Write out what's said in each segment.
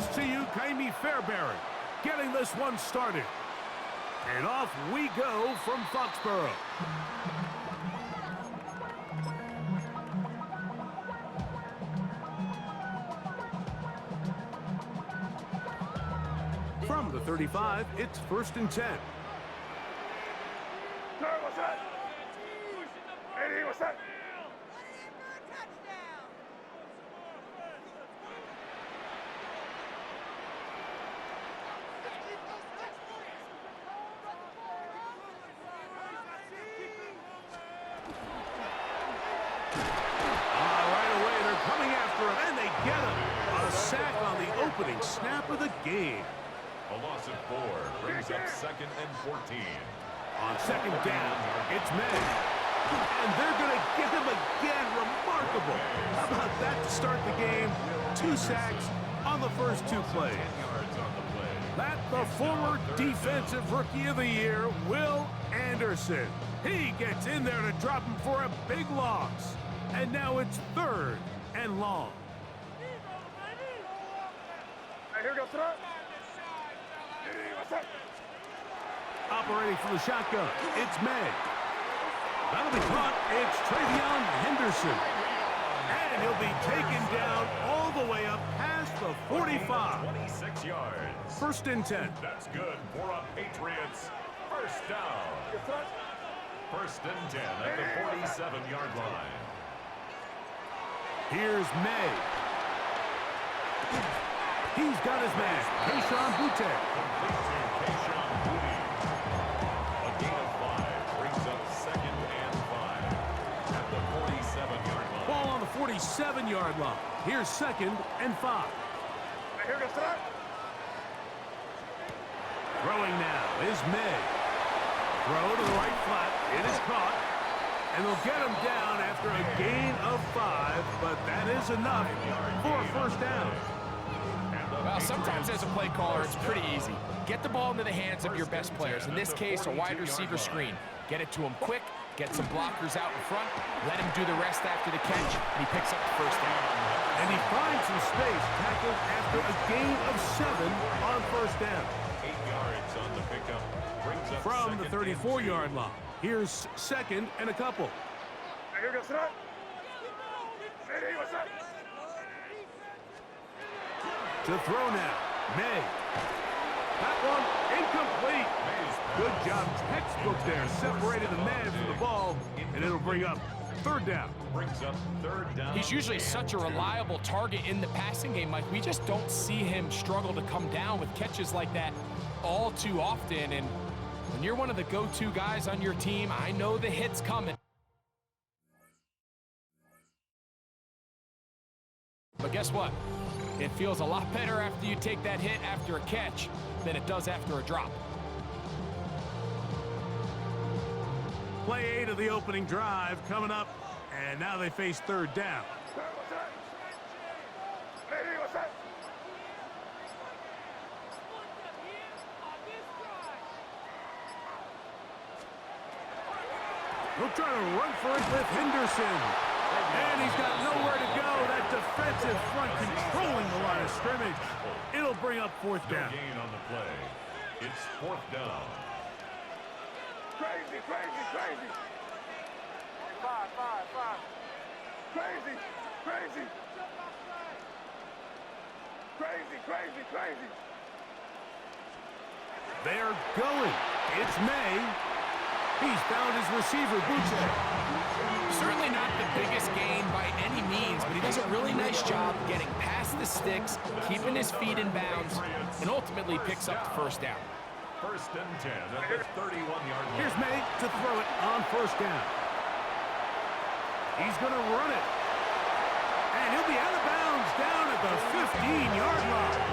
is to you, Kaimi Fairbairn, getting this one started. And off we go from Foxborough. From the 35, it's 1st and 10. What's that? Hey, what's that? Right away, they're coming after him, and they get him. A sack on the opening snap of the game. A loss of 4 brings up 2nd and 14. On 2nd down, it's May. And they're going to get him again. Remarkable. How about that to start the game? 2 sacks on the first 2 plays. That the former Defensive Rookie of the Year, Will Anderson. He gets in there to drop him for a big loss. And now it's 3rd and long. Hey, here goes that. Hey, what's that? Operating from the shotgun, it's May. That'll be caught. It's Travion Henderson. And he'll be taken down all the way up past the 45. 26 yards. 1st and 10. That's good for a Patriots. First down. 1st and 10 at the 47-yard line. Here's May. He's got his man, Kayshon Boutte. A gain of 5 brings up 2nd and 5 at the 47-yard line. Ball on the 47-yard line. Here's 2nd and 5. Hey, here goes that. Throwing now is May. Throw to the right flat. It is caught. And they'll get him down after a gain of 5, but that is enough for a 1st down. Well, sometimes as a play caller, it's pretty easy. Get the ball into the hands of your best players. In this case, a wide receiver screen. Get it to him quick, get some blockers out in front, let him do the rest after the catch, and he picks up the 1st down. And he finds some space, tackled after a gain of 7 on 1st down. 8 yards on the pickup. Brings up From the 34-yard line. Here's 2nd and a couple. Hey, here goes that. Hey, what's that? To throw now, May. That one incomplete. Good job, textbook there. Separated the man from the ball, and it'll bring up 3rd down. Brings up 3rd down. He's usually such a reliable target in the passing game, Mike. We just don't see him struggle to come down with catches like that all too often. And when you're one of the go-to guys on your team, I know the hit's coming. But guess what? It feels a lot better after you take that hit after a catch than it does after a drop. Play 8 of the opening drive coming up, and now they face 3rd down. What's that? Hey, what's that? He'll try to run for it with Henderson. And he's got nowhere to go. That defensive front controlling the line of scrimmage. It'll bring up 4th down. No gain on the play. It's 4th down. Crazy, crazy, crazy. 5. Crazy, crazy. Crazy, crazy, crazy. They're going. It's May. He's found his receiver, Boutte. Certainly not the biggest gain by any means, but he does a really nice job getting past the sticks, keeping his feet in bounds, and ultimately picks up the 1st down. 1st and 10 at the 31-yard line. Here's May to throw it on 1st down. He's going to run it. And he'll be out of bounds down at the 15-yard line.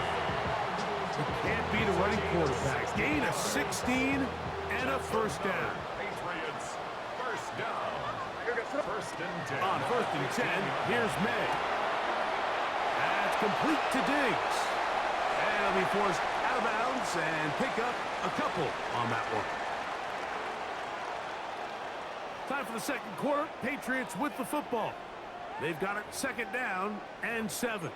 You can't beat a running quarterback. Gain of 16 and a 1st down. Patriots, 1st down. 1st and 10. On 1st and 10, here's May. That's complete to Diggs. And he'll be forced out of bounds and pick up a couple on that one. Time for the 2nd quarter. Patriots with the football. They've got it 2nd down and 7.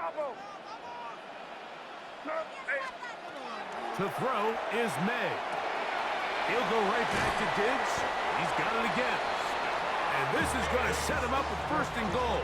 Bravo. To throw is May. He'll go right back to Diggs. He's got it again. And this is going to set him up with first and goal.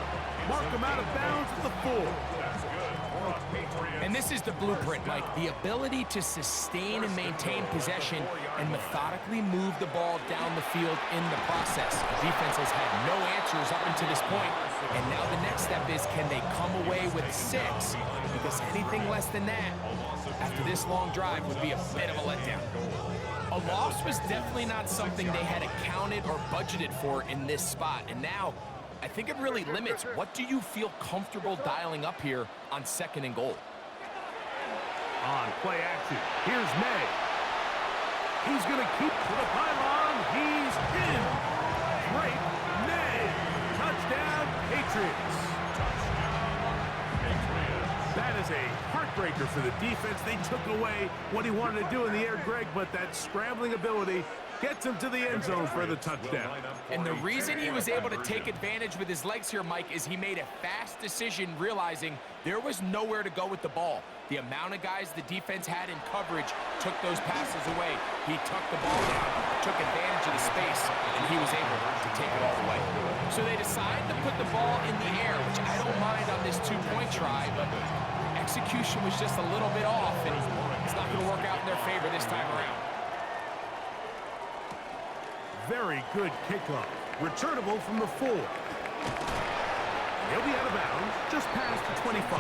Mark him out of bounds at the 4. That's good for a Patriots. And this is the blueprint, Mike. The ability to sustain and maintain possession and methodically move the ball down the field in the process. The defense has had no answers up until this point. And now the next step is, can they come away with 6? Because anything less than that, after this long drive, would be a bit of a letdown. A loss was definitely not something they had accounted or budgeted for in this spot. And now, I think it really limits, what do you feel comfortable dialing up here on 2nd and goal? On play action, here's May. He's going to keep to the pylon. He's in. Great May. Touchdown, Patriots. That is a heartbreaker for the defense. They took away what he wanted to do in the air, Greg, but that scrambling ability gets him to the end zone for the touchdown. And the reason he was able to take advantage with his legs here, Mike, is he made a fast decision realizing there was nowhere to go with the ball. The amount of guys the defense had in coverage took those passes away. He tucked the ball down, took advantage of the space, and he was able to take it all the way. So they decide to put the ball in the air, which I don't mind on this 2-point try, but execution was just a little bit off, and it's not going to work out in their favor this time around. Very good kickoff. Returnable from the 4. He'll be out of bounds just past the 25.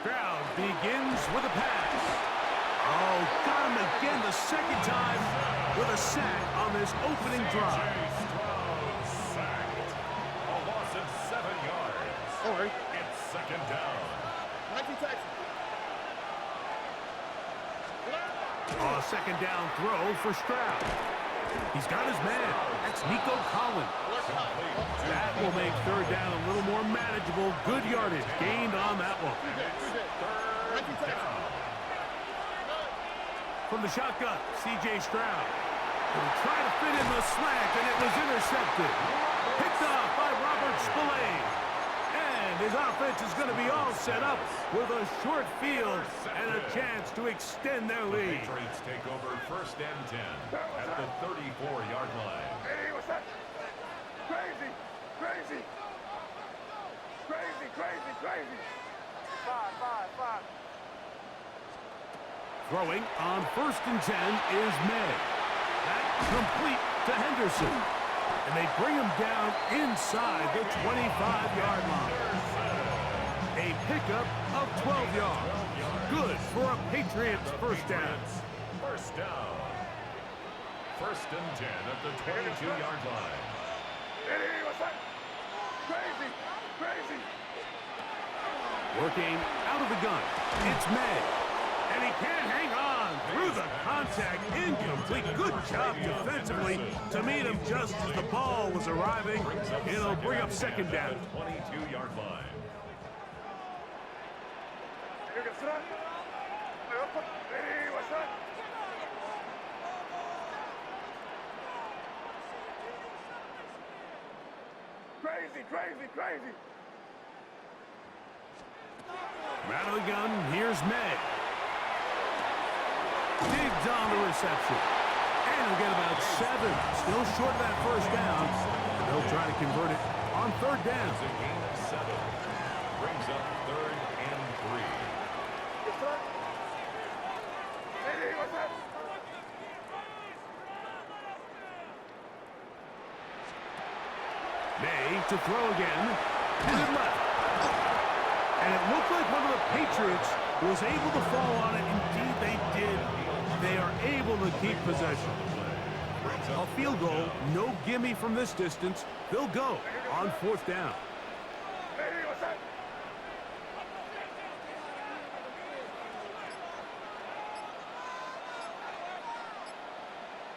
Stroud begins with a pass. Oh, got him again the second time with a sack on this opening drive. Sacked. A loss of 7 yards. All right. It's 2nd down. A second down throw for Stroud. He's got his man. That's Nico Collins. That will make 3rd down a little more manageable. Good yardage gained on that one. From the shotgun, C.J. Stroud. He'll try to fit in the slant, and it was intercepted. Picked off by Robert Spillane. And his offense is going to be all set up with a short field and a chance to extend their lead. Patriots take over 1st and 10 at the 34-yard line. Hey, what's that? Crazy, crazy, crazy, crazy, crazy. 5. Throwing on 1st and 10 is May. That complete to Henderson. And they bring him down inside the 25-yard line. A pickup of 12 yards. Good for a Patriots 1st down. 1st down. 1st and 10 at the 22-yard line. Hey, what's that? Crazy, crazy. Working out of the gun. It's May. And he can't hang on through the contact. Incomplete. Good job defensively to meet him just as the ball was arriving. It'll bring up 2nd down. 22-yard line. Hey, what's that? Crazy, crazy, crazy. Out of the gun, here's May. Diggs on the reception. And he'll get about 7. Still short of that 1st down. And they'll try to convert it on 3rd down. It's a gain of 7. Brings up 3rd and 3. Hey, what's that? May to throw again. And it left. And it looked like one of the Patriots was able to fall on it. Indeed, they did. They are able to keep possession. A field goal, no gimme from this distance. They'll go on 4th down. Hey, what's that?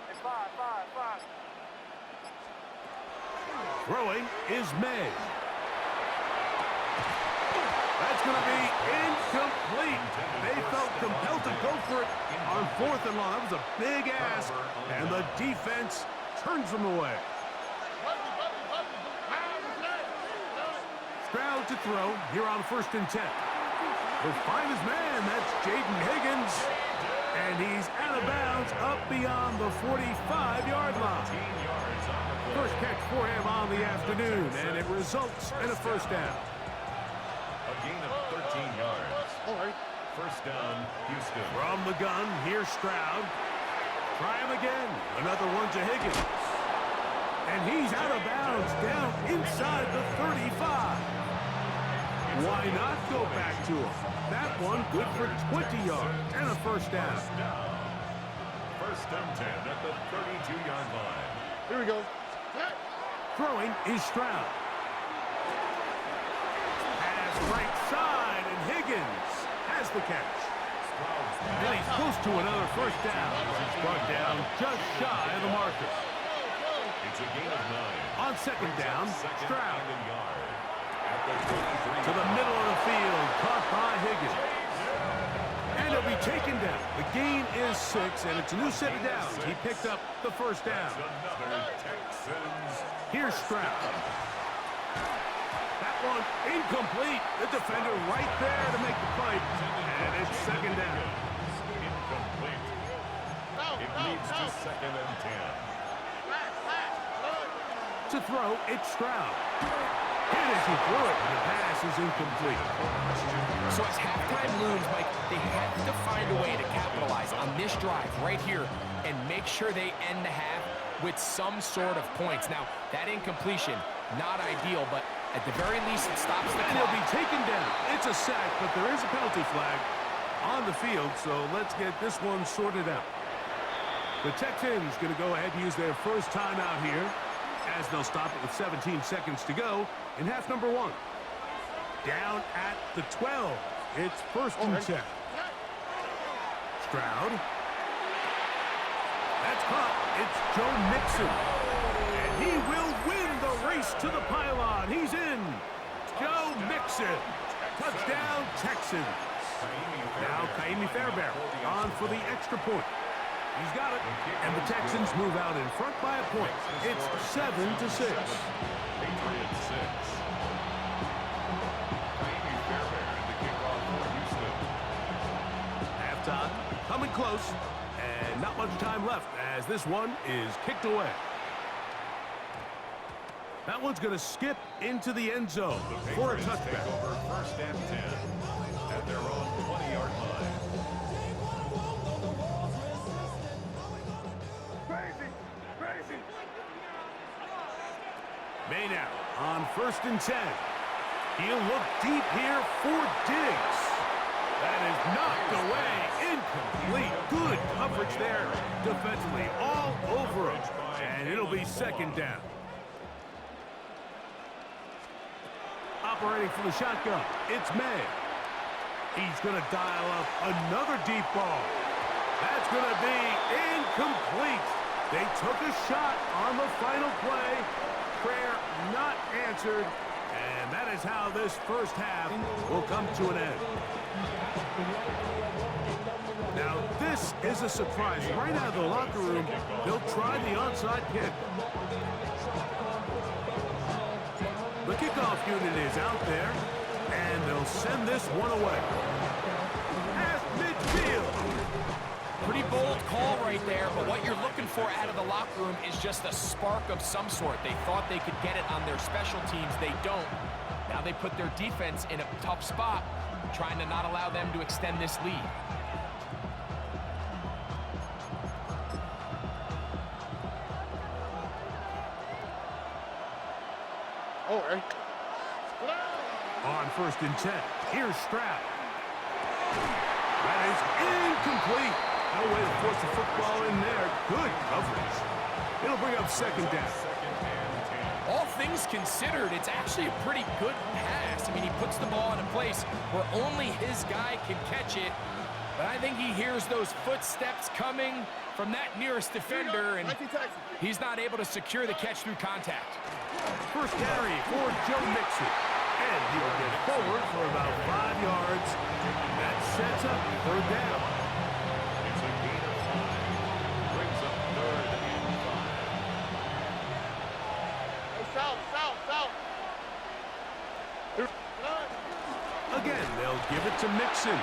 Hey, 5. Throwing is May. That's Incomplete. They felt compelled to go for it on 4th and long. That was a big ask, and the defense turns them away. Stroud to throw here on 1st and 10. He'll find his man. That's Jaden Higgins. And he's out of bounds up beyond the 45-yard line. First catch for him on the afternoon, and it results in a first down. A gain of 13 yards. All right. First down, Houston. From the gun, here's Stroud. Try him again. Another one to Higgins. And he's out of bounds down inside the 35. Why not go back to him? That one good for 20 yards and a first down. First and 10 at the 32-yard line. Here we go. Throwing is Stroud. Pass right side, and Higgins has the catch. And he's close to another first down. He's brought down just shy of the marker. It's a gain of 9. On second down, Stroud. To the To middle of the field, caught by Higgins. And he'll be taken down. The gain is 6, and it's a new set of downs. He picked up the first down. Another Texans. Here's Stroud. That one incomplete. The defender right there to make the play. And it's second down. Incomplete. It leads to 2nd and 10. To throw, it's Stroud. Hit as he threw it. The pass is incomplete. So as halftime looms, Mike, they have to find a way to capitalize on this drive right here and make sure they end the half with some sort of points. Now, that incompletion, not ideal, but at the very least, it stops the And clock. he'll be taken down. It's a sack, but there is a penalty flag on the field, so let's get this one sorted out. The Texans going to go ahead and use their first timeout here, as they'll stop it with 17 seconds to go in half number 1. Down at the 12. It's 1st and 10. Stroud. That's caught. It's Joe Mixon. And he will win the race to the pylon. He's in. Joe Mixon. Touchdown, Texans. Now Kaimi Fairbairn on for the extra point. He's got it. And the Texans move out in front by a point. It's 7-6. Patriots 6. Kaimi Fairbairn, the kickoff for Houston. Halftime coming close. And not much time left as this one is kicked away. That one's going to skip into the end zone for a Patriots take touchback. over 1st and 10 at their own 20-yard line. Crazy. Maynard on 1st and 10. He'll look deep here for Diggs. That is knocked away. Incomplete. Good coverage there defensively. All over him. And it'll be 2nd down. Operating from the shotgun, it's May. He's going to dial up another deep ball. That's going to be incomplete. They took a shot on the final play. Prayer not answered. And that is how this first half will come to an end. Now, this is a surprise. Right out of the locker room, they'll try the onside kick. The kickoff unit is out there, and they'll send this one away. Past midfield. Pretty bold call right there, but what you're looking for out of the locker room is just a spark of some sort. They thought they could get it on their special teams. They don't. Now they put their defense in a tough spot, trying to not allow them to extend this lead. All right. On 1st and 10, here's Stroud. That is incomplete. No way to force the football in there. Good coverage. It'll bring up 2nd down. All things considered, it's actually a pretty good pass. I mean, he puts the ball in a place where only his guy can catch it. But I think he hears those footsteps coming from that nearest defender, and he's not able to secure the catch through contact. First carry for Joe Mixon. And He will get forward for about 5 yards. That sets up third down. It's a gain of 5. Brings up 3rd and 5. South. Again, they'll give it to Mixon.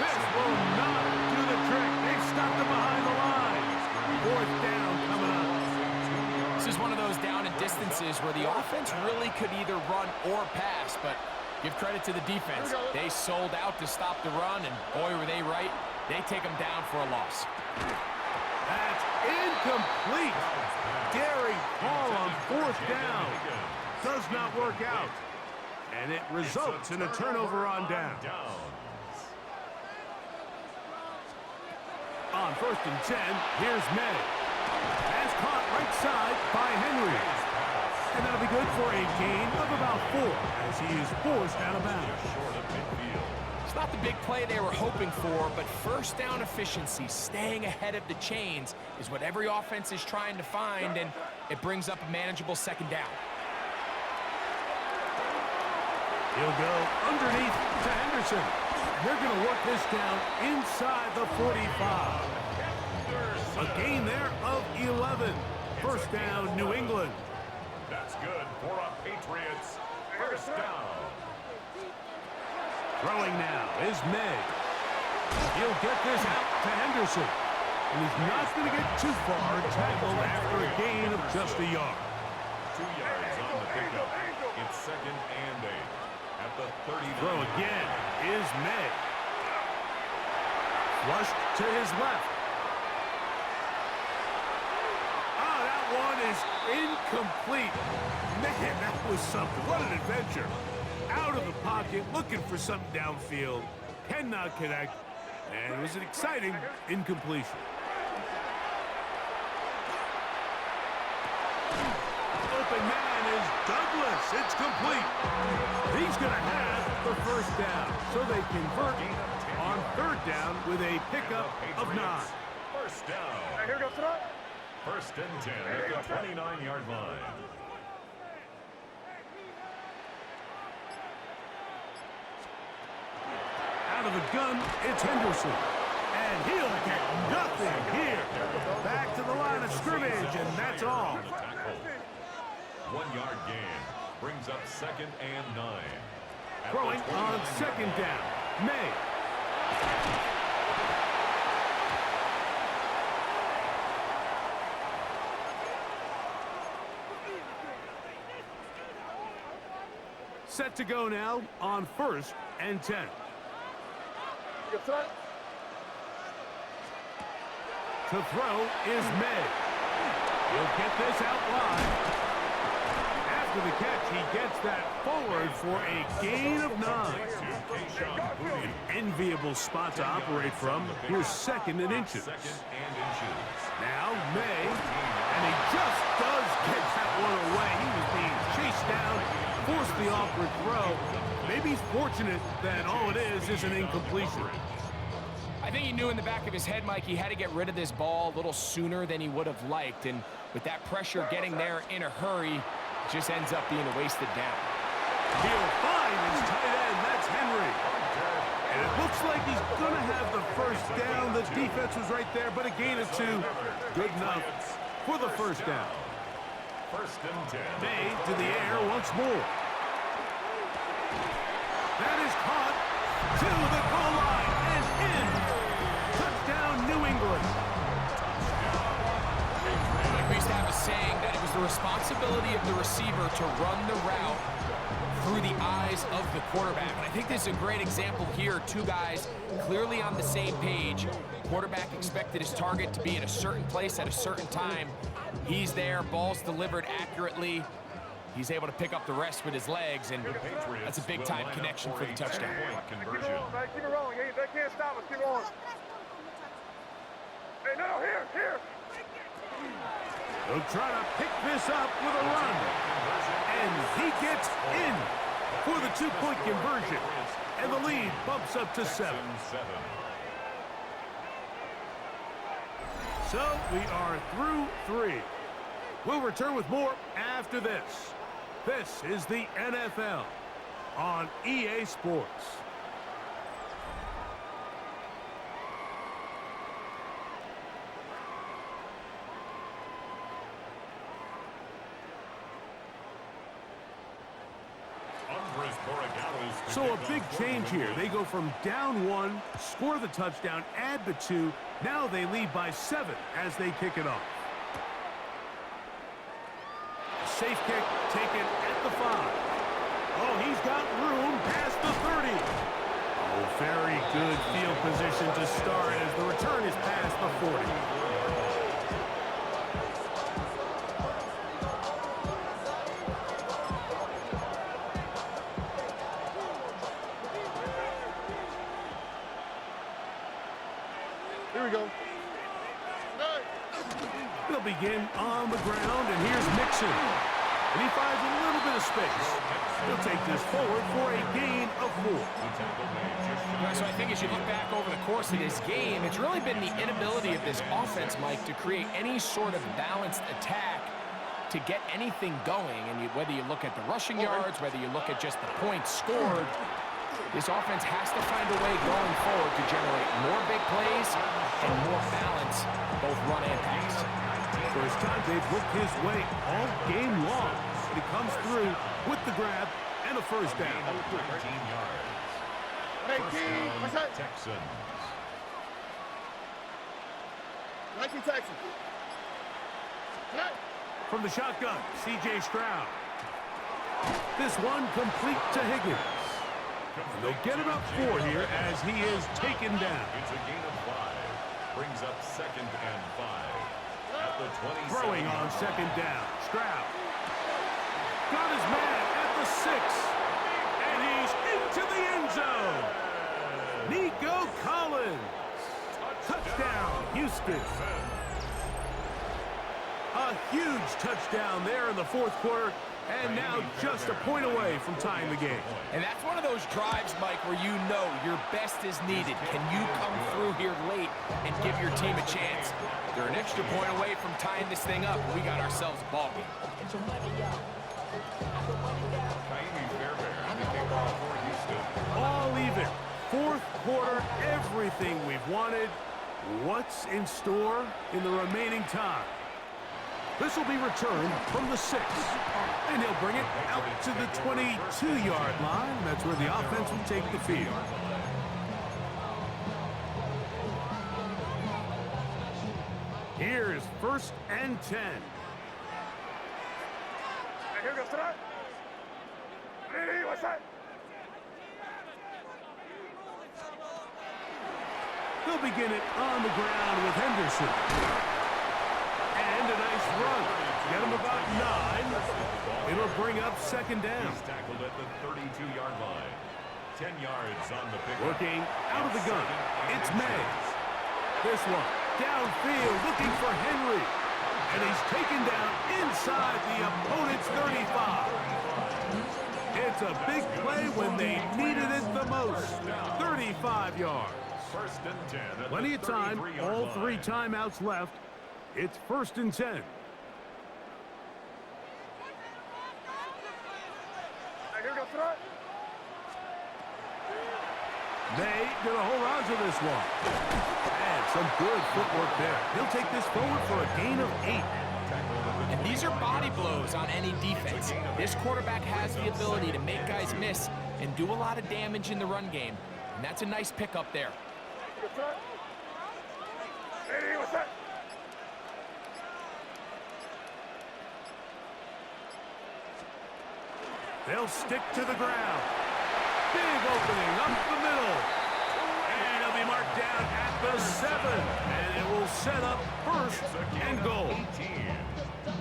This will not do the trick. They've stopped him behind the line. 4th down coming up. This is one of those down and distances where the offense really could either run or pass, but give credit to the defense. They sold out to stop the run, and boy, were they right. They take them down for a loss. That's incomplete. Daring Paul on 4th down. Does not work out. And it results in a turnover on down. On 1st and 10, here's May. Pass caught right side by Henry. And that'll be good for a gain of about 4 as he is forced out of bounds. It's not the big play they were hoping for, but first down efficiency, staying ahead of the chains, is what every offense is trying to find, and it brings up a manageable 2nd down. He'll go underneath to Henderson. And they're going to work this down inside the 45. A gain there of 11. First down, New England. That's good for a Patriots. First down. Throwing now is May. He'll get this out to Henderson. And he's not going to get too far tackled after a gain of just a yard. 2 yards on the pickup. It's 2nd and 8. At the 39. Throw again is May. Flushed to his left. Oh, that one is incomplete. Man, that was something. What an adventure. Out of the pocket, looking for something downfield. Cannot connect. And it was an exciting incompletion. Open man is Douglas. It's complete. He's going to have the first down. So they convert on 3rd down with a pickup of 9. First down. Here goes throw. 1st and 10 at the 29-yard line. Out of the gun, it's Henderson. And he'll get nothing here. Back to the line of scrimmage, and that's all. 1 yard gain. Brings up 2nd and 9. Throwing on 2nd down. May. Set to go now on 1st and 10. To throw is May. He'll get this out wide. After the catch, he gets that forward for a gain of 9. An enviable spot to operate from. Here's 2nd and inches. Now May, and he just does get that one away. He was being chased down, forced the awkward throw. Maybe he's fortunate that all it is an incompletion. I think he knew in the back of his head, Mike, he had to get rid of this ball a little sooner than he would have liked. And with that pressure getting there in a hurry, it just ends up being a wasted down. He'll find his tight end. That's Henry. And it looks like he's going to have the first down. The defense was right there, but a gain of 2. Good enough for the first down. 1st and 10. May to the air once more. That is caught to the goal line and in. Touchdown, New England. Like we used to have a saying that it was the responsibility of the receiver to run the route through the eyes of the quarterback. And I think this is a great example here. 2 guys clearly on the same page. Quarterback expected his target to be in a certain place at a certain time. He's there, ball's delivered accurately. He's able to pick up the rest with his legs, and that's a big-time connection for the touchdown. Keep it rolling, man. Keep it rolling. They can't stop us. Keep it rolling. Hey, no, here. He'll try to pick this up with a run. And he gets in for the 2-point conversion. And the lead bumps up to 7. So we are through 3. We'll return with more after this. This is the NFL on EA Sports. So a big change here. They go from down 1, score the touchdown, add the 2. Now they lead by 7 as they kick it off. Safe kick taken at the 5. Oh, he's got room past the 30. Oh, very good field position to start as the return is past the 40. Here we go. They'll begin on the ground, and here's Mixon. And he finds a little bit of space. He'll take this forward for a gain of 4. So I think as you look back over the course of this game, it's really been the inability of this offense, Mike, to create any sort of balanced attack to get anything going. And whether you look at the rushing yards, whether you look at just the points scored, this offense has to find a way going forward to generate more big plays and more balance, both run and pass. First time they've looked his way all game long. And he comes through with the grab and a first down. 13 yards. First down, Texans. 19 Texans. From the shotgun, C.J. Stroud. This one complete to Higgins. And they'll get about 4 here as he is taken down. It's a gain of 5. Brings up 2nd and 5. At the 27. Throwing on 2nd down. Stroud. Got his man at the 6. And he's into the end zone. Nico Collins. Touchdown, Houston. A huge touchdown there in the 4th quarter. And now just a point away from tying the game. And that's one of those drives, Mike, where you know your best is needed. Can you come through here late and give your team a chance? They're an extra point away from tying this thing up. We got ourselves a ball game. All even. 4th quarter, everything we've wanted. What's in store in the remaining time? This will be returned from the 6. And he'll bring it out to the 22-yard line. That's where the offense will take the field. Here's 1st and 10. Here goes tonight. Hey, what's that? They'll begin it on the ground with Henderson. And a nice run. Get him about 9. It'll bring up 2nd down. He's tackled at the 32-yard line. 10 yards on the pickup. Working out of the gun. It's May. This one downfield looking for Henry. And he's taken down inside the opponent's 35. It's a big play when they needed it the most. 35 yards. 1st and 10. Plenty of time. All 3 timeouts left. It's 1st and 10. Here goes tonight. They gonna hold on to this one. And some good footwork there. He'll take this forward for a gain of 8. And these are body blows on any defense. This quarterback has the ability to make guys miss and do a lot of damage in the run game. And that's a nice pickup there. Hey, what's that? They'll stick to the ground. Big opening up the middle. And he'll be marked down at the 7. And it will set up 1st and goal.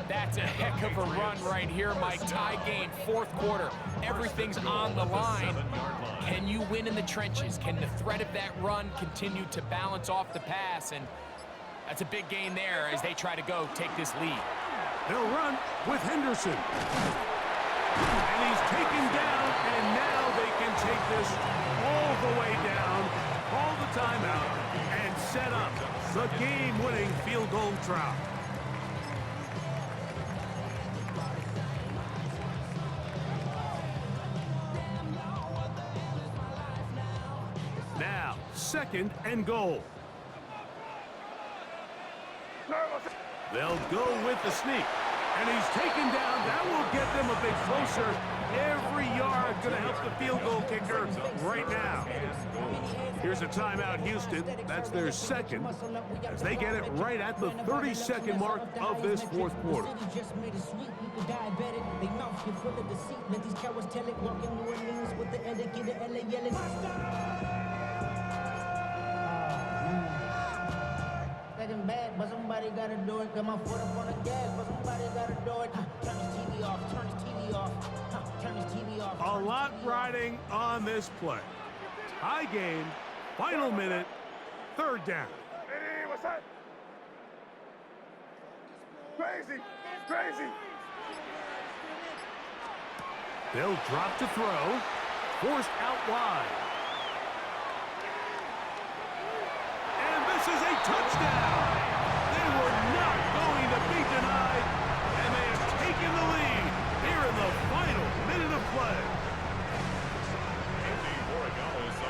That's a heck of a run right here, Mike. Tie game, 4th quarter. Everything's on the line. Can you win in the trenches? Can the threat of that run continue to balance off the pass? And that's a big gain there as they try to go take this lead. They'll run with Henderson. And he's taken down, and now they can take this all the way down, call the timeout, and set up the game-winning field goal try. 2nd and goal. They'll go with the sneak. And he's taken down. That will get them a bit closer. Every yard going to help the field goal kicker right now. Here's a timeout, Houston. That's their 2nd, as they get it right at the 30-second mark of this 4th quarter. Bad, but somebody gotta do it. Got my foot up on the gas, but somebody gotta do it. Turn his TV off, turn his TV off, turn his TV off. A lot riding on this play. Tie game, final minute, 3rd down. Hey, what's that? Crazy, crazy. They'll drop to throw, forced out wide. And this is a touchdown. They were not going to be denied, and they have taken the lead here in the final minute of play.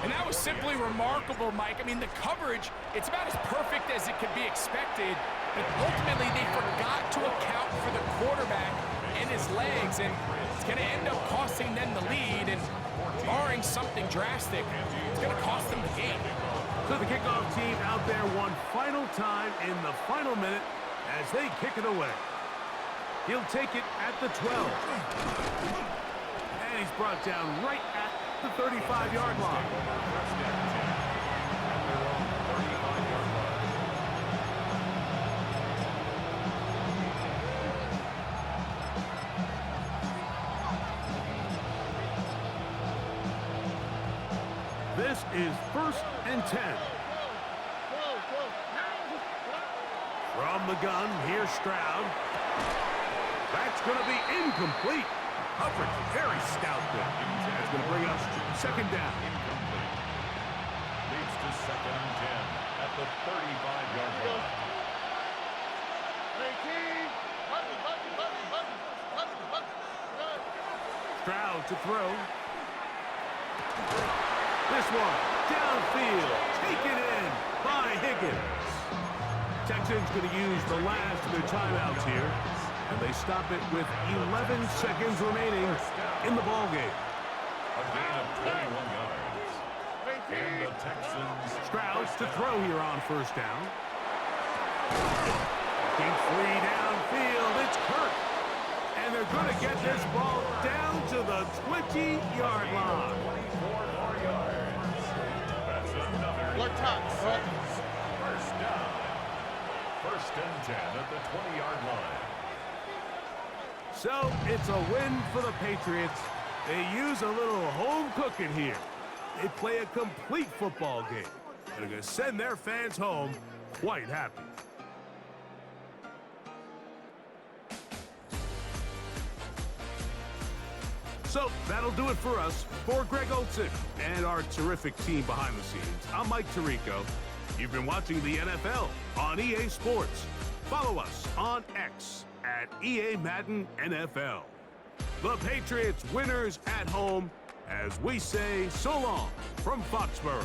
And that was simply remarkable, Mike. I mean, the coverage, it's about as perfect as it could be expected, but ultimately they forgot to account for the quarterback and his legs, and it's going to end up costing them the lead, and barring something drastic, it's going to cost them the game. So the kickoff team out there one final time in the final minute as they kick it away. He'll take it at the 12. And he's brought down right at the 35-yard line. This is 1st and 10. From the gun, here's Stroud. That's going to be incomplete. Coverage very stout there. That's going to bring us 2nd down. Leads to 2nd and 10 at the 35-yard line. Stroud to throw. This one, downfield, taken in by Higgins. Texans going to use the last of their timeouts here, and they stop it with 11 seconds remaining in the ballgame. A gain of 21 yards. And the Texans... Stroud to throw here on 1st down. Looking free downfield, it's Kirk. And they're going to get this ball down to the 20-yard line. 24 yards. That's another... What time? 1st down. 1st and 10 at the 20-yard line. So it's a win for the Patriots. They use a little home cooking here. They play a complete football game. And are going to send their fans home quite happy. So that'll do it for us. For Greg Olsen and our terrific team behind the scenes, I'm Mike Tirico. You've been watching the NFL on EA Sports. Follow us on X at EA Madden NFL. The Patriots winners at home as we say so long from Foxborough.